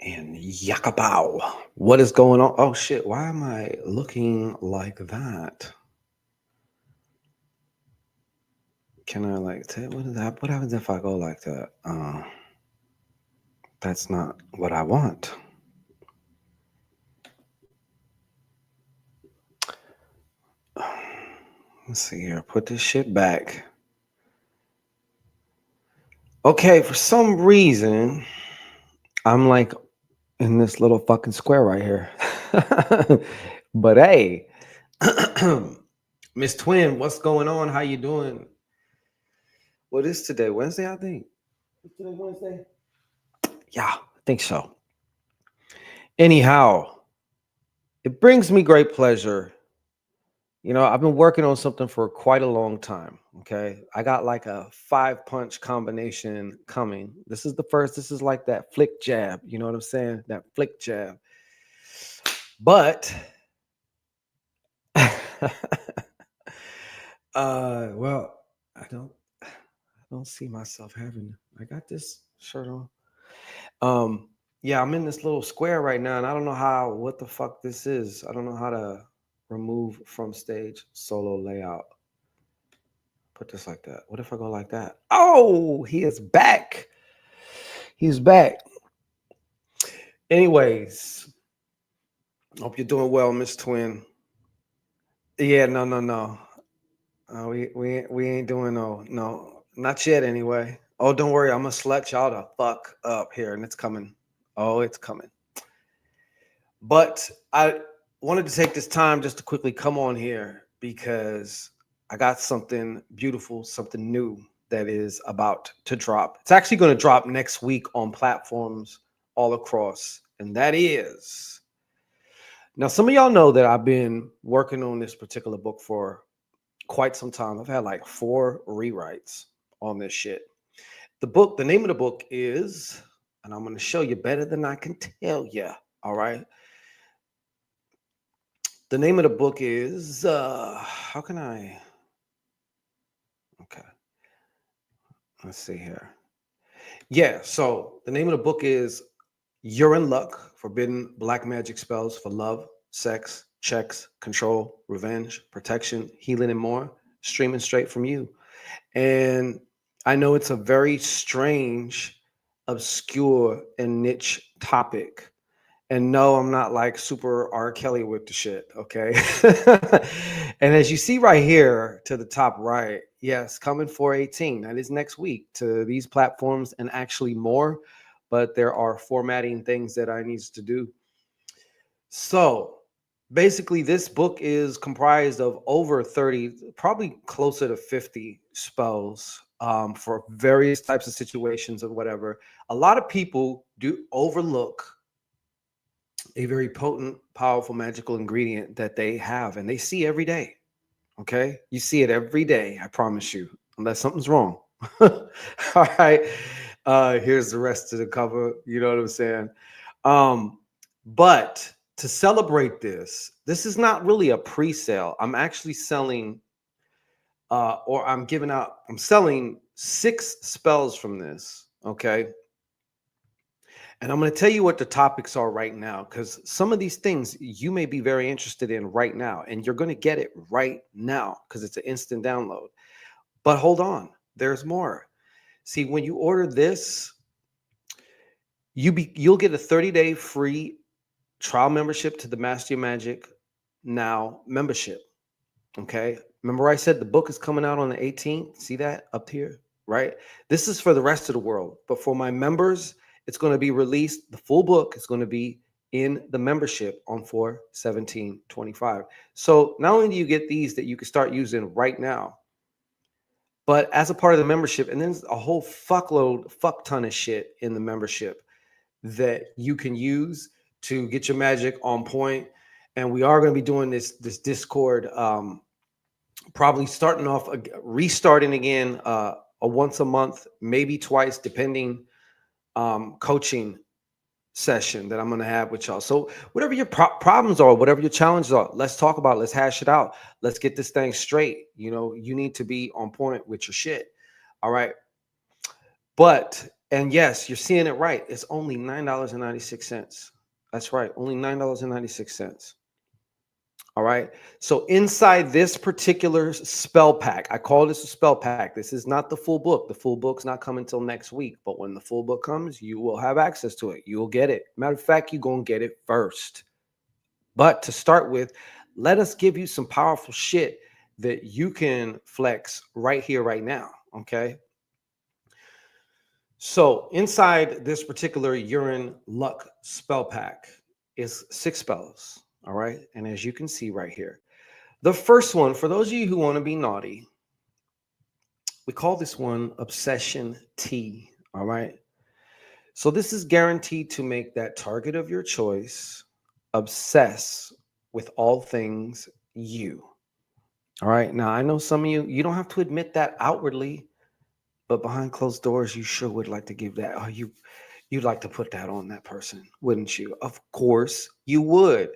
And Yakabow. What is going on? Oh shit, why am I looking like that? Can I like say what is that? What happens if I go like that? That's not what I want. Let's see here. Put this shit back. Okay, for some reason, I'm like in this little fucking square right here. But hey, Miss Twin, what's going on? How you doing? What is today? Wednesday, I think. Is today Wednesday? Yeah, I think so. Anyhow, it brings me great pleasure. I've been working on something for quite a long time. Okay. I got like a 5 punch combination coming. This is the first. This is like that flick jab. You know what I'm saying? That flick jab. But, well, I don't see myself having, I got this shirt on. Yeah, I'm in this little square right now, and I don't know what the fuck this is. I don't know how to remove from stage solo layout. Put this like that. What if I go like that? Oh, he is back. He's back. Anyways, hope you're doing well, Miss Twin. Yeah, no. We ain't doing no, not yet anyway. Oh, don't worry, I'm gonna slut y'all the fuck up here, and it's coming. Oh, it's coming. But I wanted to take this time just to quickly come on here because I got something beautiful, something new that is about to drop. It's actually going to drop next week on platforms all across. And that is now, some of y'all know that I've been working on this particular book for quite some time. I've had like 4 rewrites on this shit. The name of the book is, and I'm going to show you better than I can tell you. All right. The name of the book is how can I? Okay, let's see here. Yeah, so the name of the book is You're in Luck: Forbidden Black Magic Spells for Love, Sex, Checks, Control, Revenge, Protection, Healing, and More. Streaming straight from you. And I know it's a very strange, obscure, and niche topic. And no, I'm not like super R. Kelly with the shit, okay? And as you see right here to the top right, yes, coming 4/18. That is next week to these platforms and actually more, but there are formatting things that I need to do. So basically, this book is comprised of over 30, probably closer to 50 spells for various types of situations or whatever. A lot of people do overlook a very potent, powerful, magical ingredient that they have and they see every day. Okay. You see it every day. I promise you, unless something's wrong. All right. Here's the rest of the cover. You know what I'm saying? But to celebrate this is not really a pre-sale. I'm actually selling, I'm selling 6 spells from this. Okay. And I'm going to tell you what the topics are right now, because some of these things you may be very interested in right now, and you're going to get it right now because it's an instant download. But hold on, there's more. See, when you order this, you'll get a 30-day free trial membership to the Master Your Magic Now membership. Okay. Remember I said the book is coming out on the 18th? See that up here, right? This is for the rest of the world. But for my members, it's going to be released. The full book is going to be in the membership on 4/17/25. So not only do you get these that you can start using right now, but as a part of the membership, and then a whole fuck ton of shit in the membership that you can use to get your magic on point. And we are going to be doing this Discord, probably restarting again, a once a month, maybe twice, depending, coaching session that I'm going to have with y'all. So whatever your problems are, whatever your challenges are, let's talk about it. Let's hash it out. Let's get this thing straight. You need to be on point with your shit. All right. But And yes, you're seeing it right. It's only $9.96. That's right, only $9.96. All right. So inside this particular spell pack, I call this a spell pack. This is not the full book. The full book's not coming until next week. But when the full book comes, you will have access to it. You will get it. Matter of fact, you're going to get it first. But to start with, let us give you some powerful shit that you can flex right here, right now. Okay. So inside this particular urine luck spell pack is 6 spells. All right. And as you can see right here, the first one, for those of you who want to be naughty, we call this one Obsession T. All right. So this is guaranteed to make that target of your choice obsess with all things you. All right. Now, I know some of you, you don't have to admit that outwardly, but behind closed doors, you sure would like to give that. Oh, you'd like to put that on that person, wouldn't you? Of course you would.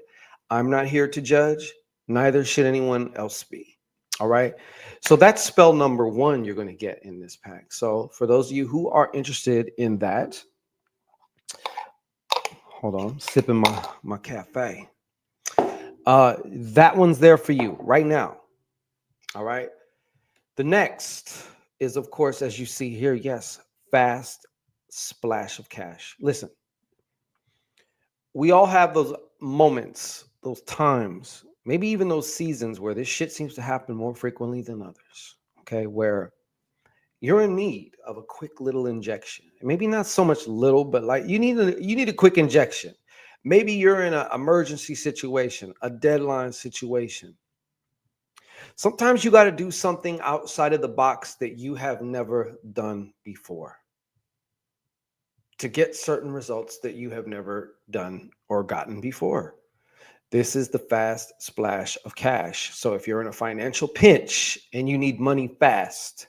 I'm not here to judge. Neither should anyone else be. All right. So that's spell number 1 you're going to get in this pack. So for those of you who are interested in that, hold on, I'm sipping my cafe. That one's there for you right now. All right. The next is, of course, as you see here, yes, fast splash of cash. Listen, we all have those moments, those times, maybe even those seasons where this shit seems to happen more frequently than others. Okay, where you're in need of a quick little injection. Maybe not so much little, but like you need a quick injection. Maybe you're in an emergency situation, a deadline situation. Sometimes you got to do something outside of the box that you have never done before to get certain results that you have never done or gotten before. This is the fast splash of cash. So if you're in a financial pinch and you need money fast,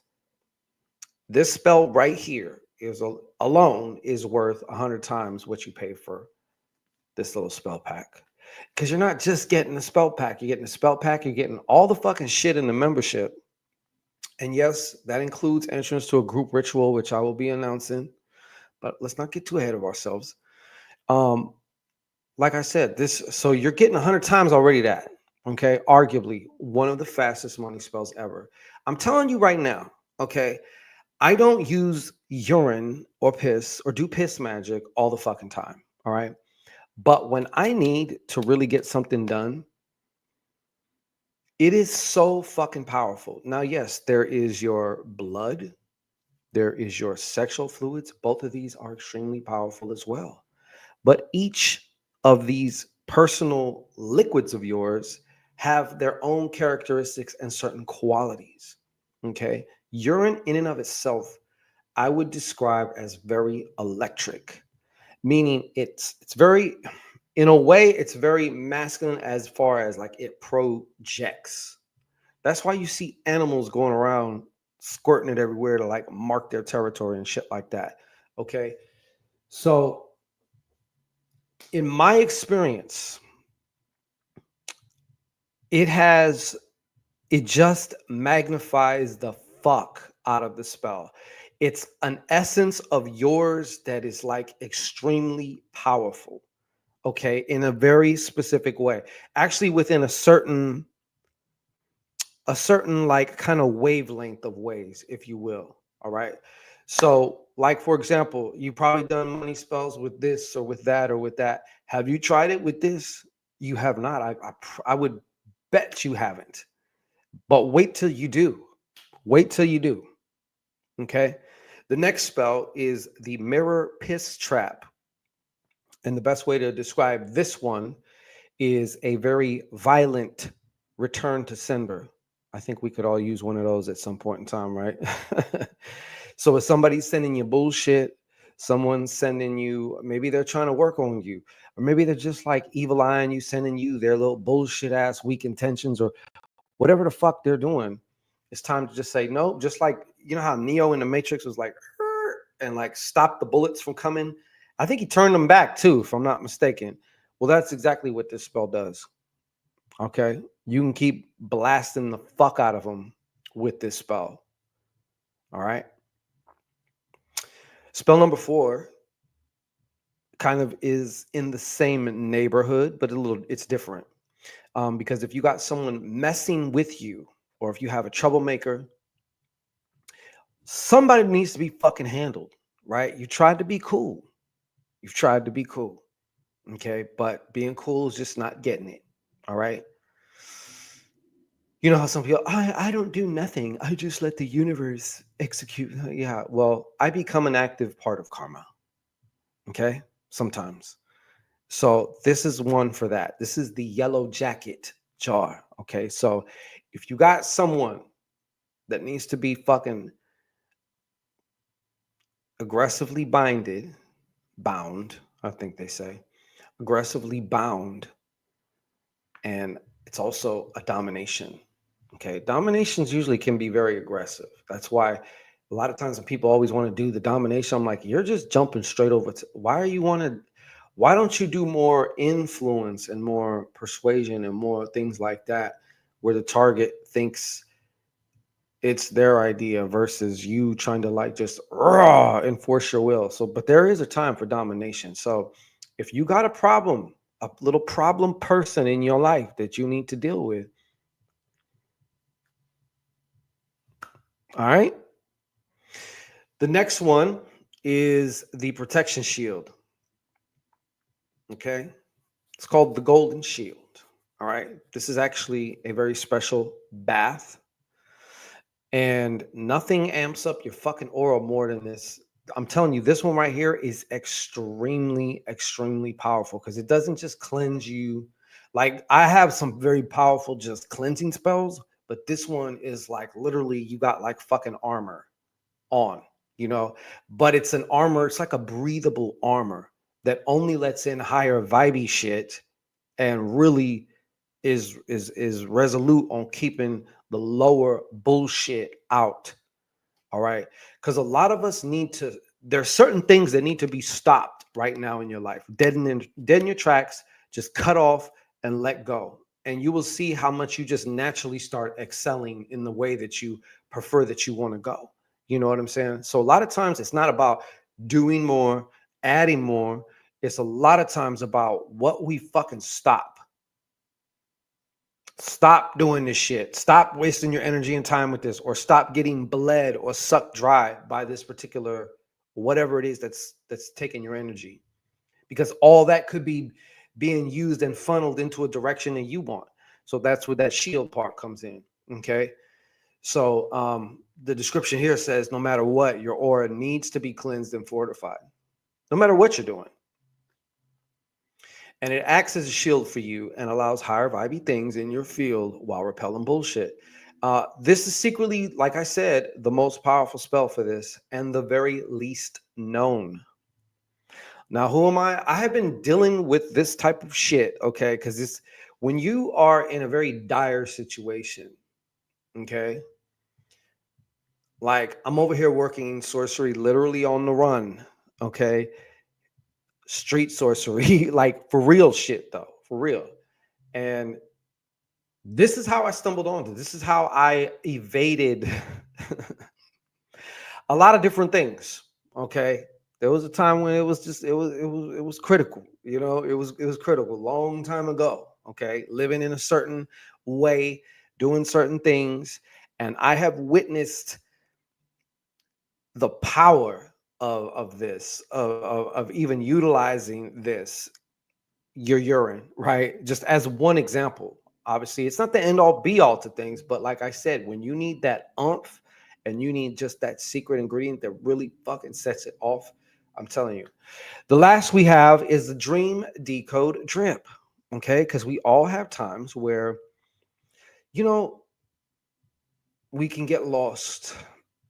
this spell right here is alone is worth 100 times what you pay for this little spell pack. Because you're not just getting the spell pack, you're getting the spell pack, you're getting all the fucking shit in the membership. And yes, that includes entrance to a group ritual, which I will be announcing. But let's not get too ahead of ourselves. Like I said, so you're getting 100 times already that. Okay, arguably one of the fastest money spells ever. I'm telling you right now, okay, I don't use urine or piss or do piss magic all the fucking time. All right. But when I need to really get something done, it is so fucking powerful. Now, yes, there is your blood, there is your sexual fluids. Both of these are extremely powerful as well. But each of these personal liquids of yours have their own characteristics and certain qualities. Okay. Urine, in and of itself, I would describe as very electric, meaning it's very, in a way, it's very masculine as far as like it projects. That's why you see animals going around squirting it everywhere to like mark their territory and shit like that. Okay. So, in my experience, it has, it just magnifies the fuck out of the spell. It's an essence of yours that is like extremely powerful. Okay. In a very specific way. Actually, within a certain like kind of wavelength of ways, if you will. All right. So, like for example, you probably done money spells with this or with that or with that. Have you tried it with this? You have not. I would bet you haven't. But wait till you do. Wait till you do. Okay. The next spell is the mirror piss trap. And the best way to describe this one is a very violent return to sender. I think we could all use one of those at some point in time, right? So if somebody's sending you bullshit, someone's sending you, maybe they're trying to work on you, or maybe they're just like evil eyeing you, sending you their little bullshit ass weak intentions or whatever the fuck they're doing. It's time to just say no. Just like, you know how Neo in the Matrix was like, "Er," and like stop the bullets from coming. I think he turned them back too, if I'm not mistaken. Well, that's exactly what this spell does. Okay. You can keep blasting the fuck out of them with this spell. All right. Spell number 4 kind of is in the same neighborhood, but it's different. Because if you got someone messing with you, or if you have a troublemaker, somebody needs to be fucking handled, right? You tried to be cool. You've tried to be cool. Okay. But being cool is just not getting it. All right. You know how some people, I don't do nothing. I just let the universe execute. Yeah. Well, I become an active part of karma. Okay. Sometimes. So this is one for that. This is the yellow jacket jar. Okay. So if you got someone that needs to be fucking aggressively bound, I think they say, aggressively bound, and it's also a domination. Okay, dominations usually can be very aggressive. That's why a lot of times when people always want to do the domination, I'm like, you're just jumping straight over to why are you want to why don't you do more influence and more persuasion and more things like that where the target thinks it's their idea versus you trying to like just raw enforce your will. So, but there is a time for domination. So, if you got a problem, a little problem person in your life that you need to deal with, all right. The next one is the protection shield. Okay, it's called the golden shield. All right, this is actually a very special bath. And nothing amps up your fucking aura more than this. I'm telling you, this one right here is extremely, extremely powerful because it doesn't just cleanse you. Like, I have some very powerful just cleansing spells, but this one is like literally you got like fucking armor on, you know, but it's an armor, it's like a breathable armor that only lets in higher vibey shit and really is resolute on keeping the lower bullshit out. All right, because a lot of us need to, there's certain things that need to be stopped right now in your life, dead in your tracks, just cut off and let go, and you will see how much you just naturally start excelling in the way that you prefer, that you want to go. You know what I'm saying? So a lot of times it's not about doing more, adding more. It's a lot of times about what we fucking stop doing this shit. Stop wasting your energy and time with this, or stop getting bled or sucked dry by this particular whatever it is that's taking your energy. Because all that could be being used and funneled into a direction that you want. So that's where that shield part comes in. Okay. So the description here says no matter what, your aura needs to be cleansed and fortified. No matter what you're doing. And it acts as a shield for you and allows higher vibey things in your field while repelling bullshit. This is secretly, like I said, the most powerful spell for this and the very least known. Now, who am I? I have been dealing with this type of shit, okay? Because this, when you are in a very dire situation, okay? Like I'm over here working sorcery literally on the run, okay? Street sorcery, like for real shit though, for real. And this is how I stumbled onto. This is how I evaded a lot of different things. Okay, there was a time when it was just it was critical. You know, it was critical. Long time ago. Okay, living in a certain way, doing certain things, and I have witnessed the power of this of even utilizing this, your urine, right? Just as one example. Obviously, it's not the end all be all to things, but like I said, when you need that umph and you need just that secret ingredient that really fucking sets it off, I'm telling you. The last we have is the dream decode drip, okay? Because we all have times where, you know, we can get lost.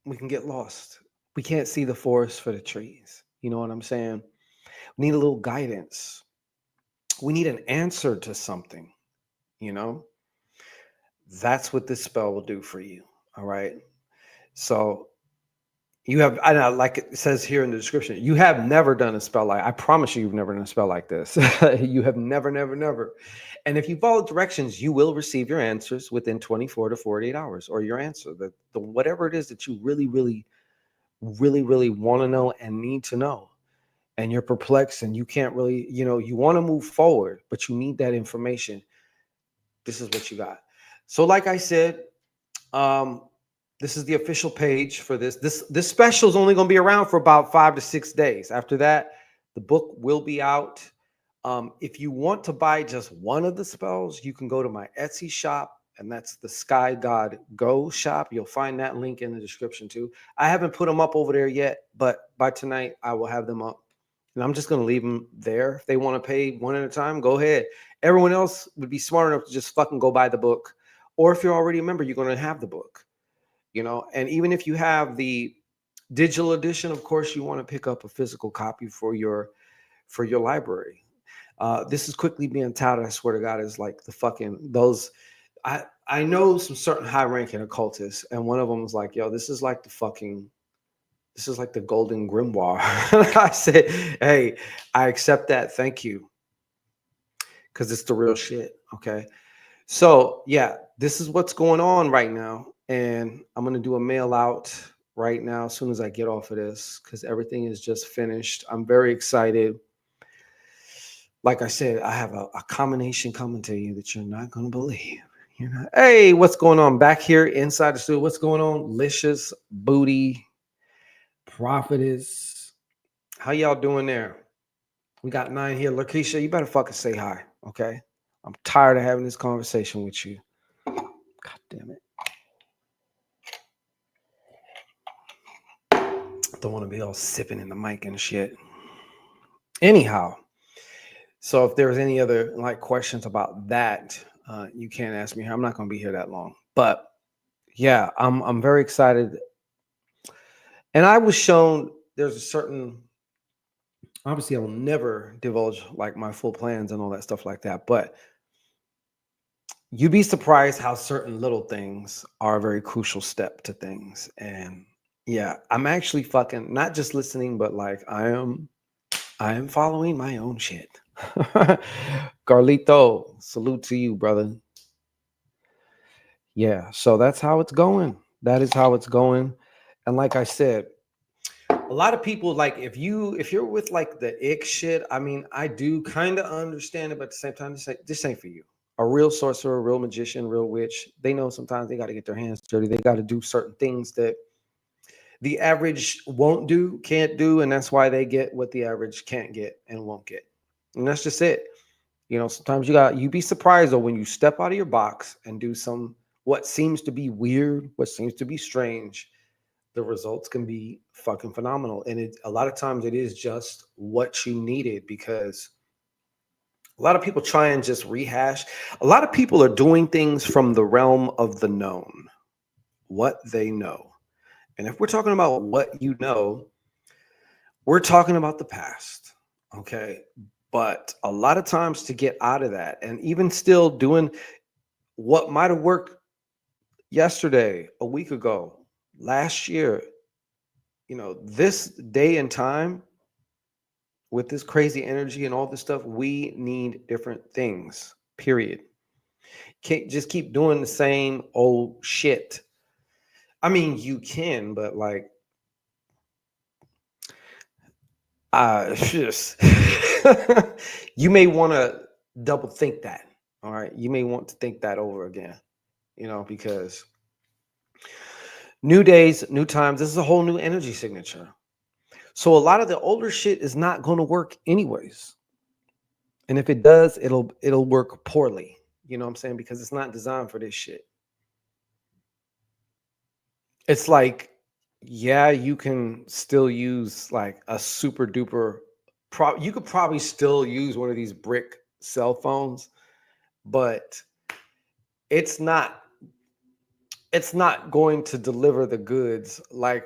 We can get lost. We can't see the forest for the trees. You know what I'm saying? We need a little guidance. We need an answer to something, you know? That's what this spell will do for you. All right. So you have, I know, like it says here in the description, you have never done a spell like, I promise you, you've never done a spell like this. You have never, never, never. And if you follow directions, you will receive your answers within 24 to 48 hours, or your answer, the whatever it is that you really, really really, really want to know and need to know, and you're perplexed and you can't really, you want to move forward, but you need that information, this is what you got. So, like I said, um, this is the official page for this. This special is only going to be around for about 5 to 6 days. After that, the book will be out. If you want to buy just one of the spells, you can go to my Etsy shop, and that's the Sky God Go shop. You'll find that link in the description too. I haven't put them up over there yet, but by tonight I will have them up. And I'm just going to leave them there. If they want to pay one at a time, go ahead. Everyone else would be smart enough to just fucking go buy the book. Or if you're already a member, you're going to have the book, and even if you have the digital edition, of course, you want to pick up a physical copy for your library. This is quickly being touted, I swear to God, is like the fucking those. I know some certain high-ranking occultists, and one of them was like, "Yo, this is like the Golden Grimoire." I said, "Hey, I accept that. Thank you, because it's the real shit." Okay, so yeah, this is what's going on right now, and I'm gonna do a mail out right now as soon as I get off of this because everything is just finished. I'm very excited. Like I said, I have a combination coming to you that you're not gonna believe. You're not. Hey, what's going on back here inside the studio? What's going on? Licious Booty Prophetess. How y'all doing there? We got 9 here. Lakeisha, you better fucking say hi, okay? I'm tired of having this conversation with you. God damn it. I don't want to be all sipping in the mic and shit. Anyhow, so if there's any other questions about that, you can't ask me here. I'm not going to be here that long. But yeah, I'm very excited. And I was shown there's a certain, obviously I will never divulge my full plans and all that stuff like that, but you'd be surprised how certain little things are a very crucial step to things. And yeah, I'm actually fucking not just listening, but I am following my own shit. Carlito, salute to you, brother. Yeah, so that's how it's going. That is how it's going. And like I said, a lot of people if you're with the ick shit, I mean, I do kind of understand it, but at the same time, this ain't for you. A real sorcerer, a real magician, real witch, they know sometimes they got to get their hands dirty. They got to do certain things that the average won't do, can't do, and that's why they get what the average can't get and won't get. And that's just it. Sometimes you be surprised though when you step out of your box and do what seems to be weird, what seems to be strange, the results can be fucking phenomenal. And a lot of times it is just what you needed, because a lot of people try and just rehash. A lot of people are doing things from the realm of the known, what they know. And if we're talking about what you know, we're talking about the past. Okay. But a lot of times to get out of that, and even still doing what might have worked yesterday, a week ago, last year, this day and time, with this crazy energy and all this stuff, we need different things, period. Can't just keep doing the same old shit. I mean, you can, but just you may want to double think that. All right. You may want to think that over again, because new days, new times, this is a whole new energy signature. So a lot of the older shit is not going to work anyways. And if it does, it'll work poorly. You know what I'm saying? Because it's not designed for this shit. It's yeah, you can still use a super duper you could probably still use one of these brick cell phones, but it's not going to deliver the goods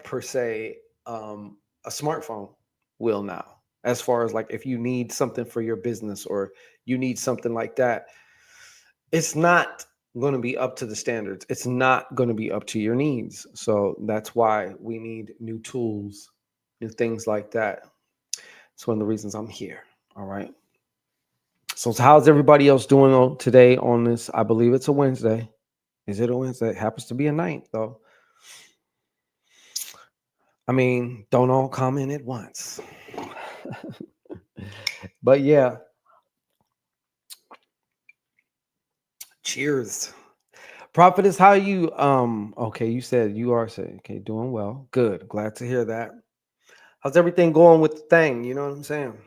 per se a smartphone will now. As far as if you need something for your business or you need something like that, it's not going to be up to the standards. It's not going to be up to your needs. So that's why we need new tools and things like that. It's one of the reasons I'm here. All right. So how's everybody else doing today on this? I believe it's a Wednesday. Is it a Wednesday? It happens to be a 9th though. I mean, don't all come in at once. But yeah, cheers. Prophet is how you okay, you said you are saying okay, doing well. Good. Glad to hear that. How's everything going with the thing? You know what I'm saying?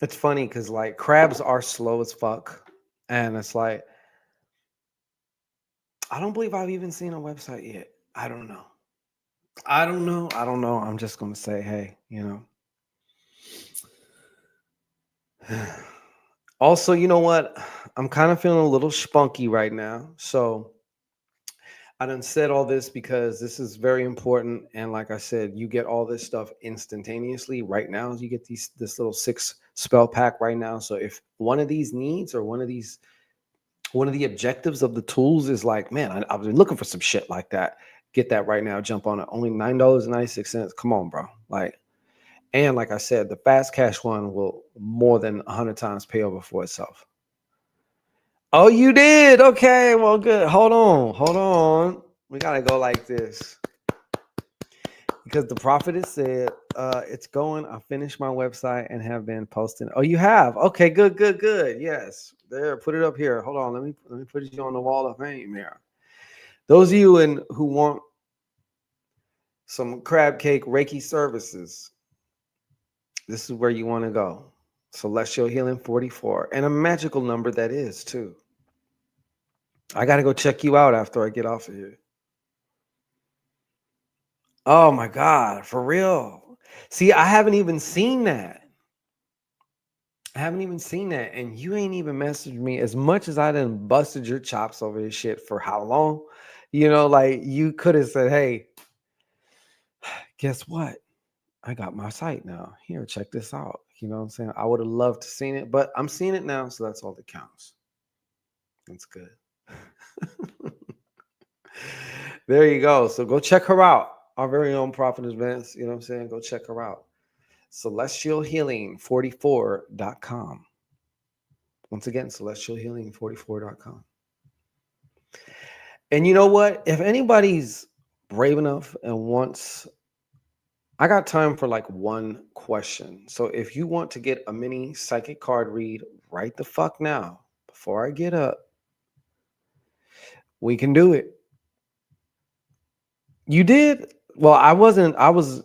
It's funny because like crabs are slow as fuck. And it's like, I don't believe I've even seen a website yet. I don't know. I don't know. I don't know. I'm just gonna say, hey, Also, you know what? I'm kind of feeling a little spunky right now. So I done said all this because this is very important. And like I said, you get all this stuff instantaneously right now. You get this little 6 spell pack right now. So if one of these needs or one of the objectives of the tools is like, man, I've been looking for some shit like that. Get that right now. Jump on it. Only $9.96. Come on, bro. Like, and like I said, the fast cash one will more than 100 times pay over for itself. Oh, you did? Okay, well, good. Hold on, hold on. We gotta go like this because the prophet has said, "It's going. I finished my website and have been posting." Oh, you have? Okay, good, good, good. Yes, there. Put it up here. Hold on. Let me put you on the wall of fame here. Those of you who want some crab cake Reiki services, this is where you want to go. Celestial Healing 44, and a magical number that is too. I got to go check you out after I get off of here. Oh my God, for real. See, I haven't even seen that. I haven't even seen that. And you ain't even messaged me as much as I done busted your chops over this shit for how long? Like you could have said, hey, guess what? I got my site now. Here, check this out. You know what I'm saying? I would have loved to seen it, but I'm seeing it now, so that's all that counts. That's good. There you go. So go check her out. Our very own Prophetess Vance. You know what I'm saying? Go check her out. Celestialhealing44.com. Once again, celestialhealing44.com. And you know what? If anybody's brave enough and wants, I got time for like one question. So if you want to get a mini psychic card read right the fuck now, before I get up, we can do it. You did? Well, I wasn't.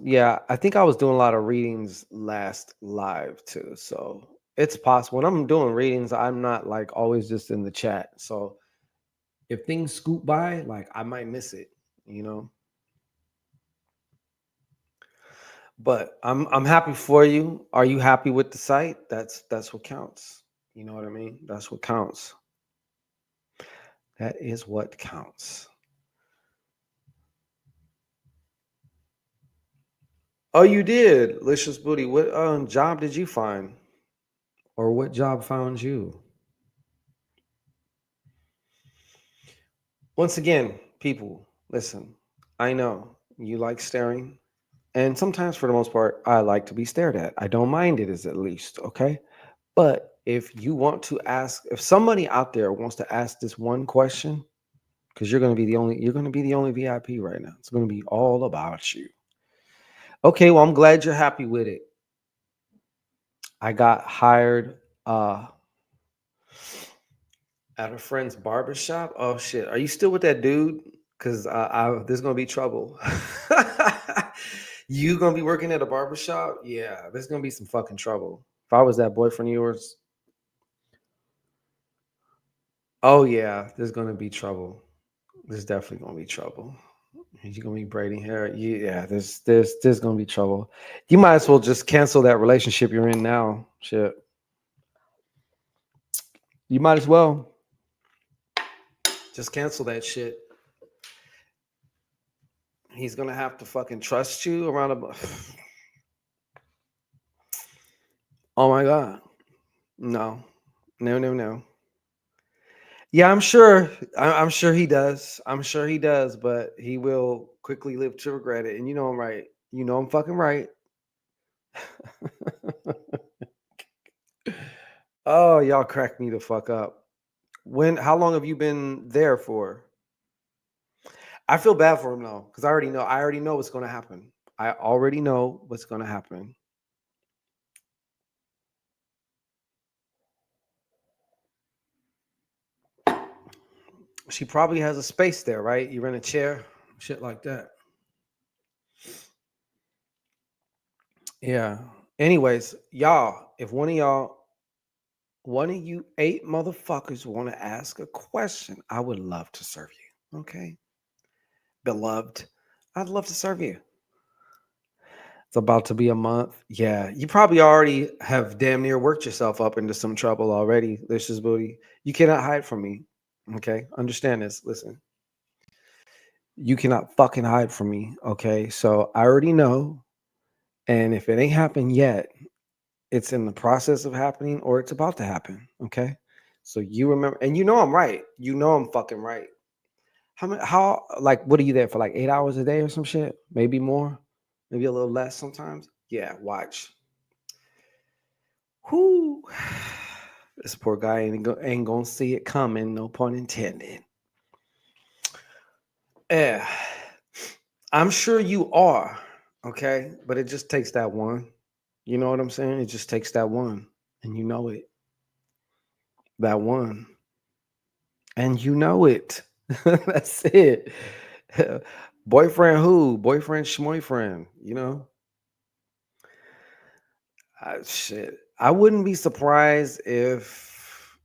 Yeah, I think I was doing a lot of readings last live too. So it's possible. When I'm doing readings, I'm not like always just in the chat. So if things scoot by, like I might miss it, you know. But I'm happy for you. Are you happy with the site? That's what counts. You know what I mean? That's what counts. That is what counts. Oh, you did, Licious Booty. What job did you find, or what job found you? Once again, people, listen. I know you like staring, and sometimes, for the most part, I like to be stared at. I don't mind it, as at least okay. But if you want to ask, if somebody out there wants to ask this one question, because you're going to be the only VIP right now. It's going to be all about you. Okay, well, I'm glad you're happy with it. I got hired at a friend's barbershop. Oh shit, are you still with that dude? Because there's going to be trouble. You going to be working at a barbershop? Yeah, there's going to be some fucking trouble. If I was that boyfriend of yours, oh yeah, there's going to be trouble. There's definitely going to be trouble. You're gonna be braiding hair. Yeah, there's gonna be trouble. You might as well just cancel that relationship you're in now. Shit. You might as well just cancel that shit. He's gonna have to fucking trust you around a. Oh my god. No. No, no, no. Yeah, I'm sure. I'm sure he does. I'm sure he does, but he will quickly live to regret it. And you know I'm right. You know I'm fucking right. Oh, y'all crack me the fuck up. How long have you been there for? I feel bad for him though, because I already know what's gonna happen. I already know what's gonna happen. She probably has a space there, right? You rent a chair, shit like that. Yeah. Anyways, y'all, if one of you 8 motherfuckers want to ask a question, I would love to serve you. Okay. Beloved, I'd love to serve you. It's about to be a month. Yeah. You probably already have damn near worked yourself up into some trouble already, Licious Booty. You cannot hide from me. Okay. Understand this. Listen, you cannot fucking hide from me. Okay. So I already know. And if it ain't happened yet, it's in the process of happening or it's about to happen. Okay. So you remember, and you know I'm right. You know I'm fucking right. Like, what are you there for? Like 8 hours a day or some shit? Maybe more, maybe a little less sometimes. Yeah, watch. Whoo. This poor guy ain't gonna see it coming, no pun intended. Yeah. I'm sure you are, okay? But it just takes that one. You know what I'm saying? It just takes that one. And you know it. That one. And you know it. That's it. Boyfriend who? Boyfriend schmoyfriend, you know? Shit. I wouldn't be surprised if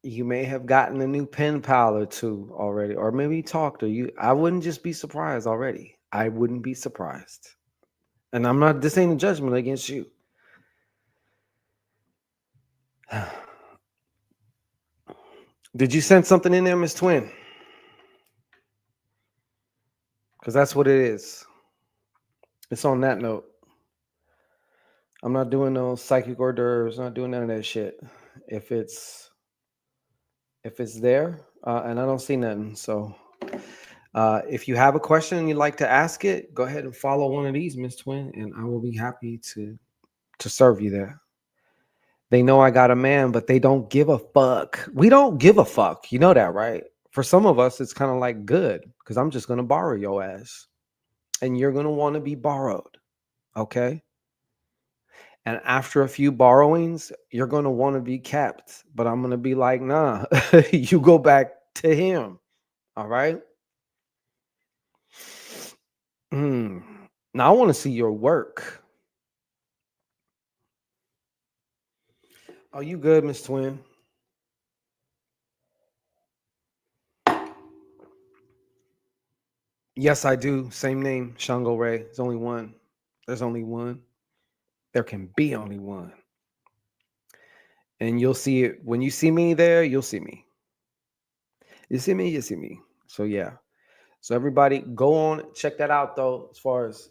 you may have gotten a new pen pal or two already, or maybe talked or you. I wouldn't just be surprised already. I wouldn't be surprised. And I'm not, this ain't a judgment against you. Did you send something in there, Miss Twin? Because that's what it is. It's on that note. I'm not doing no psychic hors d'oeuvres, not doing none of that shit. If it's there, and I don't see nothing. So if you have a question and you'd like to ask it, go ahead and follow one of these, Miss Twin, and I will be happy to serve you there. They know I got a man, but they don't give a fuck. We don't give a fuck. You know that, right? For some of us, it's kind of like good because I'm just gonna borrow your ass, and you're gonna want to be borrowed. Okay. And after a few borrowings, you're going to want to be kept. But I'm going to be like, nah, you go back to him. All right. Mm. Now I want to see your work. Are you good, Miss Twin? Yes, I do. Same name, Shango Ray. There's only one. There's only one. There can be only one. And you'll see it when you see me there, you'll see me. You see me, you see me. So, yeah. So, everybody go on, check that out, though, as far as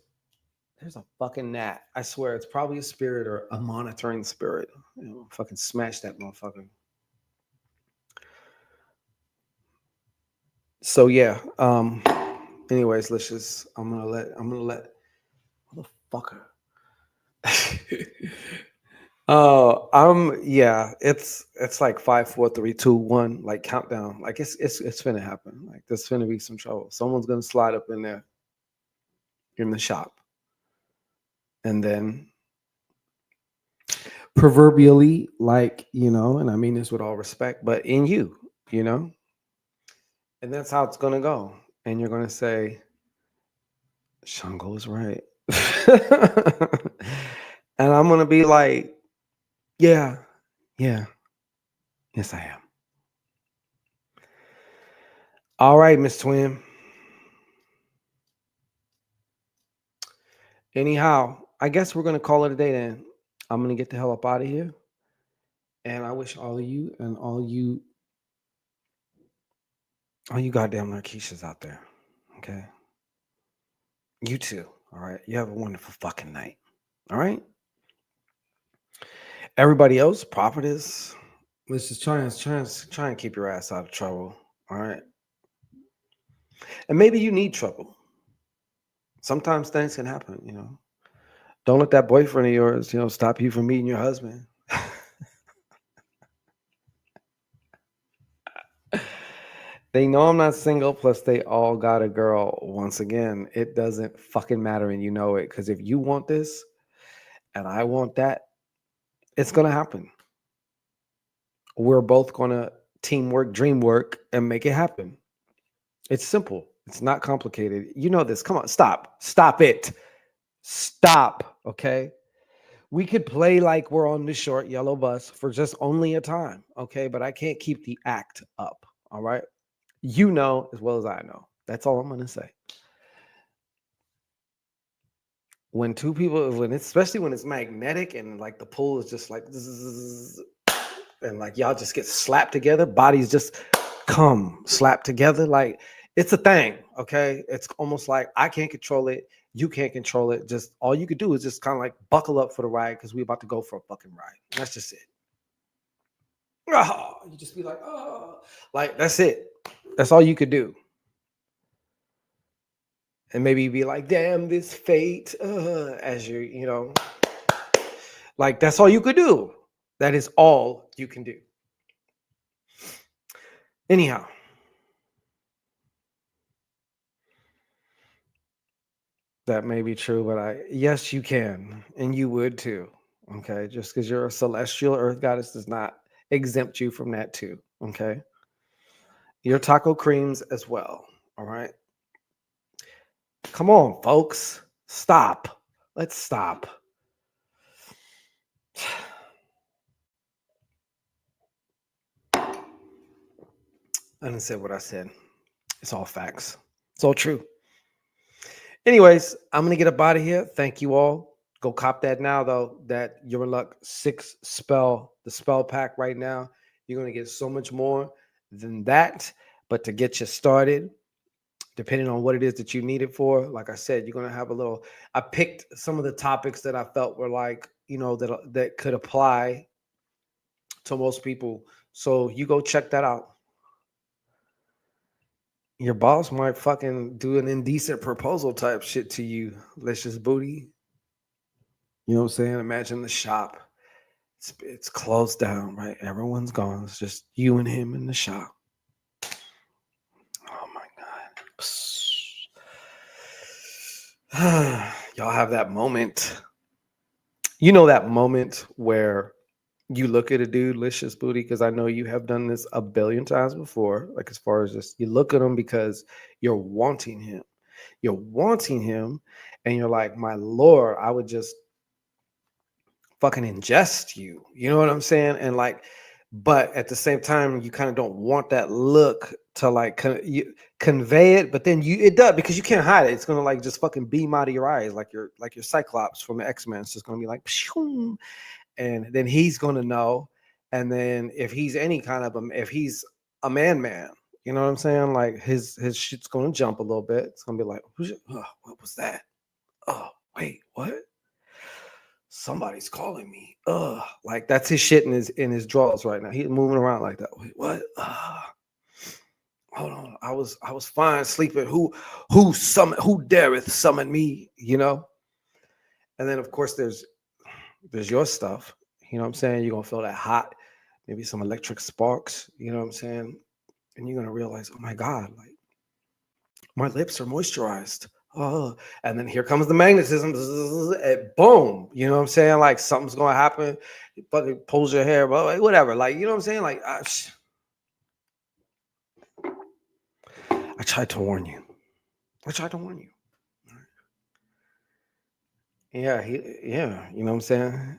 there's a fucking gnat. I swear it's probably a spirit or a monitoring spirit. You know, fucking smash that motherfucker. So yeah. Anyways, let's just I'm gonna let motherfucker. Oh, yeah, it's like 5, 4, 3, 2, 1, like countdown. Like it's finna happen. Like there's finna be some trouble. Someone's gonna slide up in there in the shop. And then proverbially, like, and I mean this with all respect, but in you know, and that's how it's gonna go. And you're gonna say, Shango is right. And I'm gonna be like, yeah, yeah, yes, I am. All right, Miss Twin. Anyhow, I guess we're gonna call it a day then. I'm gonna get the hell up out of here. And I wish all of you and all you goddamn Narkeishas out there. Okay. You too. All right. You have a wonderful fucking night. All right. Everybody else, prophetess, let's just try and keep your ass out of trouble. All right. And maybe you need trouble. Sometimes things can happen. Don't let that boyfriend of yours, stop you from meeting your husband. They know I'm not single, plus they all got a girl. Once again, it doesn't fucking matter, and you know it. Because if you want this and I want that, it's gonna happen. We're both gonna teamwork, dream work, and make it happen. It's simple. It's not complicated. You know this. Come on, stop. Stop it. Stop. Okay. We could play like we're on the short yellow bus for just only a time. Okay. But I can't keep the act up. All right. You know as well as I know. That's all I'm going to say. When two people, especially when it's magnetic and like the pull is just like, zzz, and like y'all just get slapped together, bodies just come slapped together. Like it's a thing. Okay. It's almost like I can't control it. You can't control it. Just all you could do is just kind of like buckle up for the ride because we're about to go for a fucking ride. That's just it. Oh, you just be like, oh, like that's it. That's all you could do. And maybe be like, damn this fate, as like that's all you could do. That is all you can do. Anyhow, that may be true, but yes, you can, and you would too. Okay, just because you're a celestial earth goddess does not exempt you from that too. Okay, your taco creams as well. All right, come on, folks, stop. Let's stop. I didn't say what I said. It's all facts. It's all true. Anyways, I'm gonna get up out of here. Thank you all. Go cop that now, though. That You're in Luck the spell pack right now. You're gonna get so much more than that. But to get you started, depending on what it is that you need it for, like I said, you're gonna have a little. I picked some of the topics that I felt were like, that could apply to most people. So you go check that out. Your boss might fucking do an indecent proposal type shit to you, Licious Booty. You know what I'm saying? Imagine the shop. It's closed down, right? Everyone's gone. It's just you and him in the shop. Oh my God. Y'all have that moment. You know that moment where you look at a dude, Licious Booty, because I know you have done this a billion times before. Like as far as just you look at him because you're wanting him. You're wanting him, and you're like, my lord, I would just fucking ingest you. You know what I'm saying? And like, but at the same time, you kind of don't want that look to like you convey it, but then it does because you can't hide it. It's gonna like just fucking beam out of your eyes, like your Cyclops from the X-Men. It's just gonna be like, pshoo, and then he's gonna know. And then if he's any kind of if he's a man, you know what I'm saying? Like his shit's gonna jump a little bit. It's gonna be like, oh, what was that? Oh, wait, what? Somebody's calling me. Like that's his shit in his drawers right now. He's moving around like that. Wait, what? Hold on. I was fine sleeping. Who dareth summon me? And then of course there's your stuff. You know what I'm saying? You're gonna feel that hot, maybe some electric sparks, you know what I'm saying? And you're gonna realize, oh my God, like my lips are moisturized. Oh, and then here comes the magnetism. And boom, you know what I'm saying? Like something's gonna happen. It fucking pulls your hair, but like, whatever. Like, you know what I'm saying? Like, I tried to warn you. I tried to warn you. Yeah, yeah, you know what I'm saying?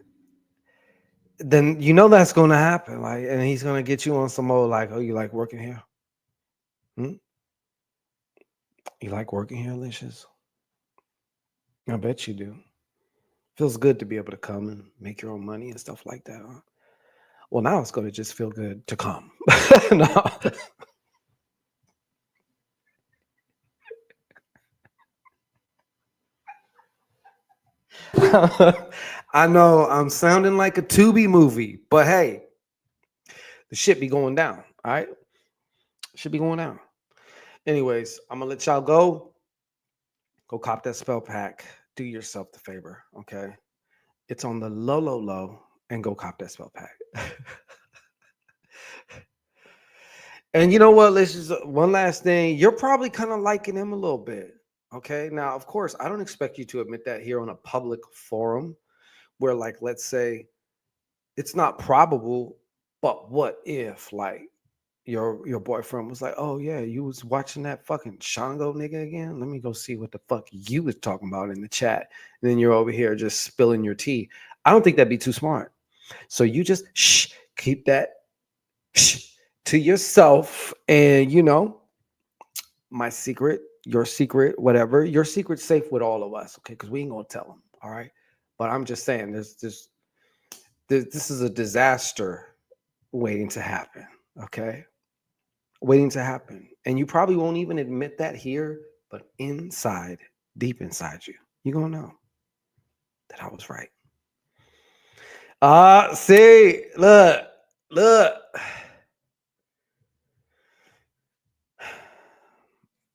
Then you know that's gonna happen. Like, and he's gonna get you on some old like, oh, you like working here? Hmm? You like working here, Licious? I bet you do. Feels good to be able to come and make your own money and stuff like that. Huh? Well, now it's going to just feel good to come. No. I know I'm sounding like a Tubi movie, but hey, the shit be going down. All right, should be going down. Anyways, I'm gonna let y'all go. Go cop that spell pack. Do yourself the favor, okay? It's on the low, and go cop that spell pack. And you know what? Let's just one last thing. You're probably kind of liking him a little bit. Okay. Now, of course, I don't expect you to admit that here on a public forum where, like, let's say it's not probable, but what if, like, your boyfriend was like, "Oh yeah, you was watching that fucking Shango nigga again? Let me go see what the fuck you was talking about in the chat." And then you're over here just spilling your tea. I don't think that'd be too smart. So you just keep that to yourself, and my secret, your secret, whatever, your secret's safe with all of us, okay? Because we ain't gonna tell them, all right? But I'm just saying, this is a disaster waiting to happen, okay? Waiting to happen, and you probably won't even admit that here, but inside, deep inside you, you're gonna know that I was right. See, look.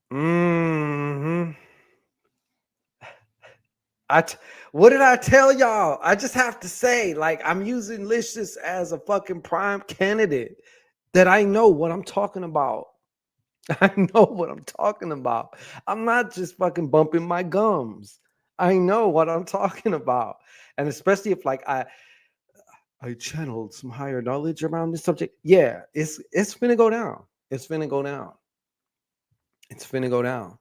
Hmm. I t- what did I tell y'all? I just have to say, like, I'm using Licious as a fucking prime candidate that I know what I'm talking about. I know what I'm talking about. I'm not just fucking bumping my gums. I know what I'm talking about. And especially if, like, I channeled some higher knowledge around this subject. Yeah, it's finna go down. It's finna go down. It's finna go down.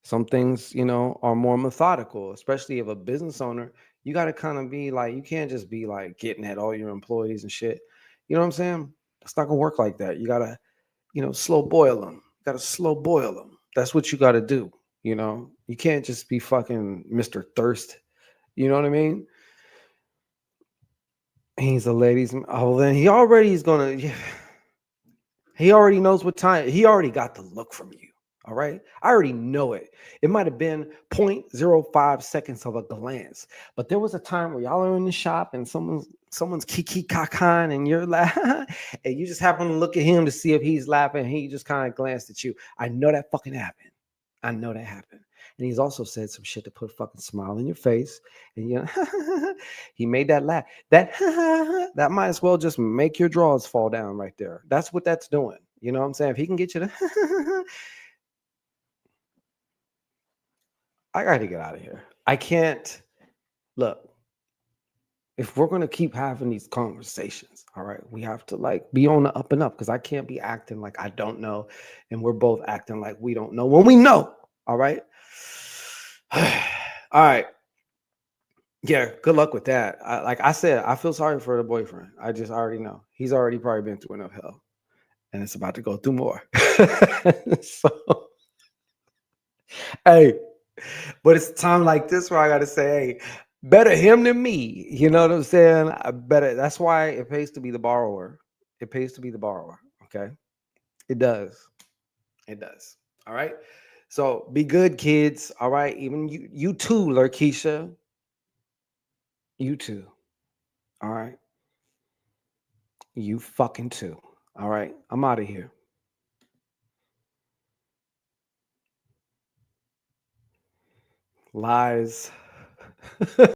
Some things, are more methodical, especially if a business owner. You got to kind of be like, you can't just be like getting at all your employees and shit. You know what I'm saying? It's not gonna work like that. You gotta, slow boil them. You gotta slow boil them. That's what you gotta do. You can't just be fucking Mr. Thirst. You know what I mean? He's a ladies. Oh, then he already is gonna. Yeah, he already knows what time. He already got the look from you. All right. I already know it. It might have been 0.05 seconds of a glance, but there was a time where y'all are in the shop and someone's kiki kakan and you're laughing, and you just happen to look at him to see if he's laughing. And he just kind of glanced at you. I know that fucking happened. I know that happened. And he's also said some shit to put a fucking smile in your face. And he made that laugh. That might as well just make your drawers fall down right there. That's what that's doing. You know what I'm saying? If he can get you to I gotta get out of here. I can't look. If we're gonna keep having these conversations, all right, we have to like be on the up and up because I can't be acting like I don't know, and we're both acting like we don't know when we know. All right. All right. Yeah, good luck with that. Like I said, I feel sorry for the boyfriend. I already know. He's already probably been through enough hell, and it's about to go through more. So, hey, but it's time like this where I gotta say, hey, better him than me. You know what I'm saying? I better. That's why it pays to be the borrower. It pays to be the borrower. Okay, it does. It does. All right. So be good, kids. All right. Even you too, Larkeisha. You too. All right. You fucking too. All right. I'm out of here. Lies.